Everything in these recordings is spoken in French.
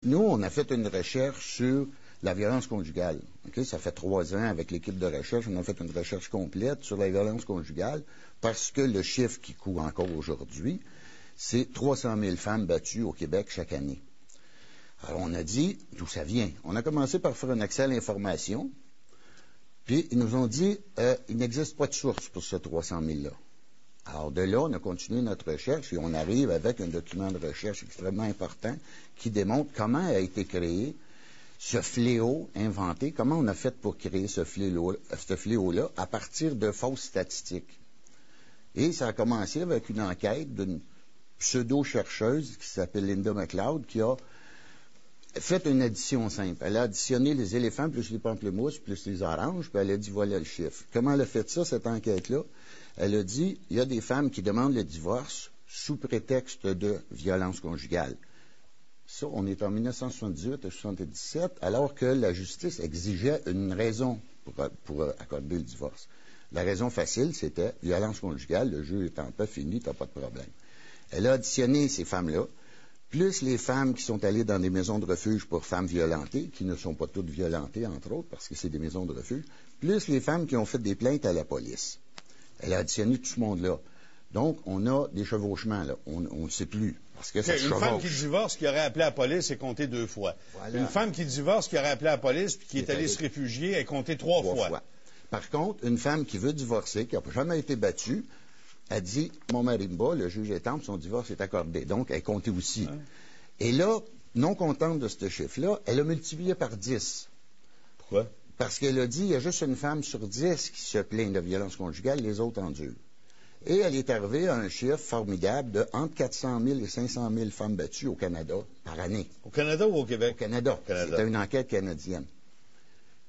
nous, on a fait une recherche sur la violence conjugale. Okay? Ça fait 3 ans avec l'équipe de recherche, on a fait une recherche complète sur la violence conjugale parce que le chiffre qui court encore aujourd'hui, c'est 300 000 femmes battues au Québec chaque année. Alors, on a dit d'où ça vient. On a commencé par faire un accès à l'information, puis ils nous ont dit il n'existe pas de source pour ce 300 000-là. Alors, de là, on a continué notre recherche et on arrive avec un document de recherche extrêmement important qui démontre comment a été créé ce fléau inventé, comment on a fait pour créer ce fléau-là à partir de fausses statistiques. Et ça a commencé avec une enquête d'une pseudo-chercheuse qui s'appelle Linda McLeod, qui a fait une addition simple. Elle a additionné les éléphants plus les pamplemousses plus les oranges, puis elle a dit voilà le chiffre. Comment elle a fait ça, cette enquête-là? Elle a dit il y a des femmes qui demandent le divorce sous prétexte de violence conjugale. Ça, on est en 1978 et 1977, alors que la justice exigeait une raison pour accorder le divorce. La raison facile, c'était violence conjugale, le jeu étant pas fini, t'as pas de problème. Elle a additionné ces femmes-là, plus les femmes qui sont allées dans des maisons de refuge pour femmes violentées, qui ne sont pas toutes violentées, entre autres, parce que c'est des maisons de refuge, plus les femmes qui ont fait des plaintes à la police. Elle a additionné tout ce monde-là. Donc, on a des chevauchements, là. On ne sait plus. Parce que ça une femme qui divorce, qui aurait appelé la police, est comptée 2 fois. Voilà. Une femme qui divorce, qui aurait appelé la police, puis qui est allée se réfugier, est comptée 3 fois. Par contre, une femme qui veut divorcer, qui n'a jamais été battue, a dit, mon mari me bat, le juge est temple, son divorce est accordé. Donc, elle est comptée aussi. Ouais. Et là, non contente de ce chiffre-là, elle a multiplié par 10. Pourquoi? Parce qu'elle a dit, il y a juste une femme sur 10 qui se plaint de violence conjugale, les autres endurent. Et elle est arrivée à un chiffre formidable de entre 400 000 et 500 000 femmes battues au Canada par année. Au Canada ou au Québec? Au Canada. C'était une enquête canadienne.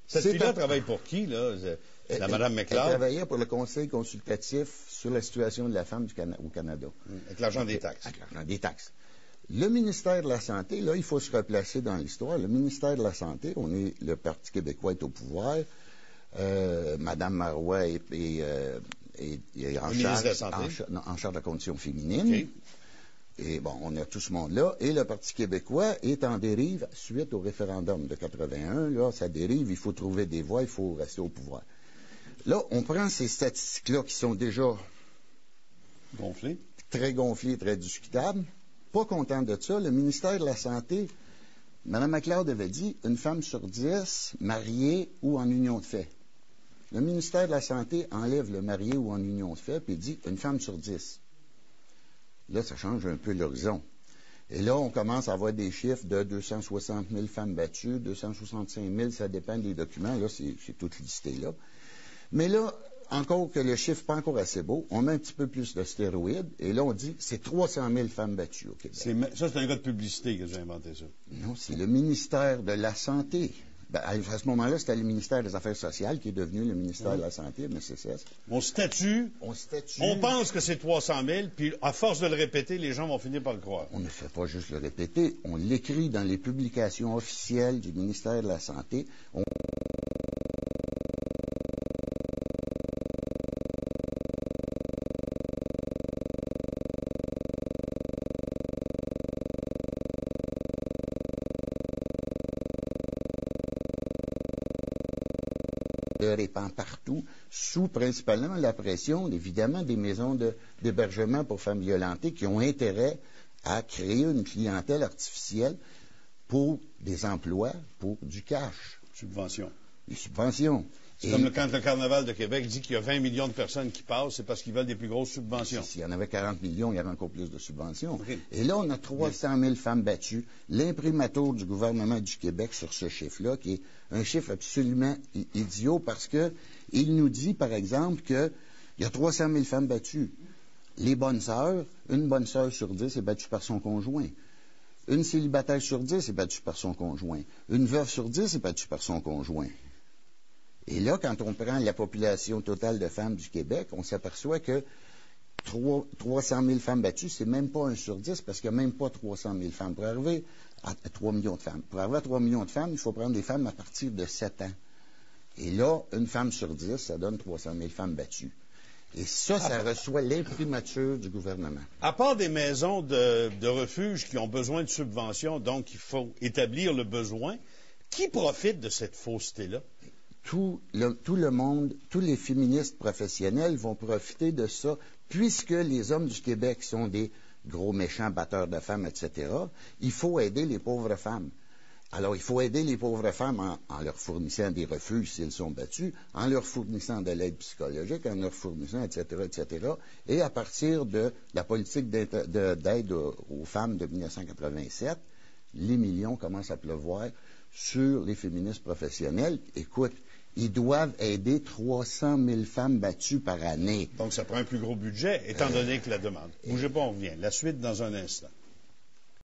Cette fille-là travaille pour qui, là? La Mme McLeod? Elle travaillait pour le Conseil consultatif sur la situation de la femme au Canada. Avec l'argent des taxes. Avec l'argent des taxes. Le ministère de la Santé, là, il faut se replacer dans l'histoire. Le ministère de la Santé, le Parti québécois est au pouvoir. Mme Marois est en charge de la condition féminine. Okay. Et bon, on a tout ce monde-là. Et le Parti québécois est en dérive suite au référendum de 81. Là, ça dérive, il faut trouver des voies, il faut rester au pouvoir. Là, on prend ces statistiques-là qui sont déjà gonflées, très discutables. Pas content de ça, le ministère de la Santé, Mme McLeod avait dit une femme sur 10 mariée ou en union de fait. Le ministère de la Santé enlève le marié ou en union de fait, puis dit une femme sur 10. Là, ça change un peu l'horizon. Et là, on commence à avoir des chiffres de 260 000 femmes battues, 265 000, ça dépend des documents. Là, c'est tout listé là. Mais là, encore que le chiffre n'est pas encore assez beau, on met un petit peu plus de stéroïdes, et là, on dit c'est 300 000 femmes battues au Québec. Ça, c'est un gars de publicité que j'ai inventé ça. Non, c'est le ministère de la Santé. Ben, à ce moment-là, c'était le ministère des Affaires sociales qui est devenu le ministère de la Santé, MSSS. On statue. On pense que c'est 300 000, puis à force de le répéter, les gens vont finir par le croire. On ne fait pas juste le répéter, on l'écrit dans les publications officielles du ministère de la Santé. Le répand partout, sous principalement la pression, évidemment, des maisons d'hébergement pour femmes violentées qui ont intérêt à créer une clientèle artificielle pour des emplois, pour du cash. Subventions. Des subventions. C'est comme quand le Carnaval de Québec dit qu'il y a 20 millions de personnes qui passent, c'est parce qu'ils veulent des plus grosses subventions. S'il y en avait 40 millions, il y aurait encore plus de subventions. Okay. Et là, on a 300 000 femmes battues. L'imprimatur du gouvernement du Québec sur ce chiffre-là, qui est un chiffre absolument idiot, parce que il nous dit, par exemple, qu'il y a 300 000 femmes battues. Les bonnes sœurs, une bonne sœur sur 10 est battue par son conjoint. Une célibataire sur 10 est battue par son conjoint. Une veuve sur 10 est battue par son conjoint. Et là, quand on prend la population totale de femmes du Québec, on s'aperçoit que 300 000 femmes battues, c'est même pas 1 sur 10, parce qu'il n'y a même pas 300 000 femmes. Pour arriver à 3 millions de femmes. Pour arriver à 3 millions de femmes, il faut prendre des femmes à partir de 7 ans. Et là, une femme sur 10, ça donne 300 000 femmes battues. Et ça reçoit l'imprimature du gouvernement. À part des maisons de refuge qui ont besoin de subventions, donc il faut établir le besoin, qui profite de cette fausseté-là? Tout le monde, tous les féministes professionnels vont profiter de ça, puisque les hommes du Québec sont des gros méchants batteurs de femmes, etc. Il faut aider les pauvres femmes. Alors, il faut aider les pauvres femmes en leur fournissant des refuges s'ils sont battus, en leur fournissant de l'aide psychologique, en leur fournissant, etc., etc. Et à partir de la politique d'aide aux femmes de 1987, les millions commencent à pleuvoir sur les féministes professionnels. Écoute, ils doivent aider 300 000 femmes battues par année. Donc, ça prend un plus gros budget, étant donné que la demande. Bougez pas, on revient. La suite dans un instant.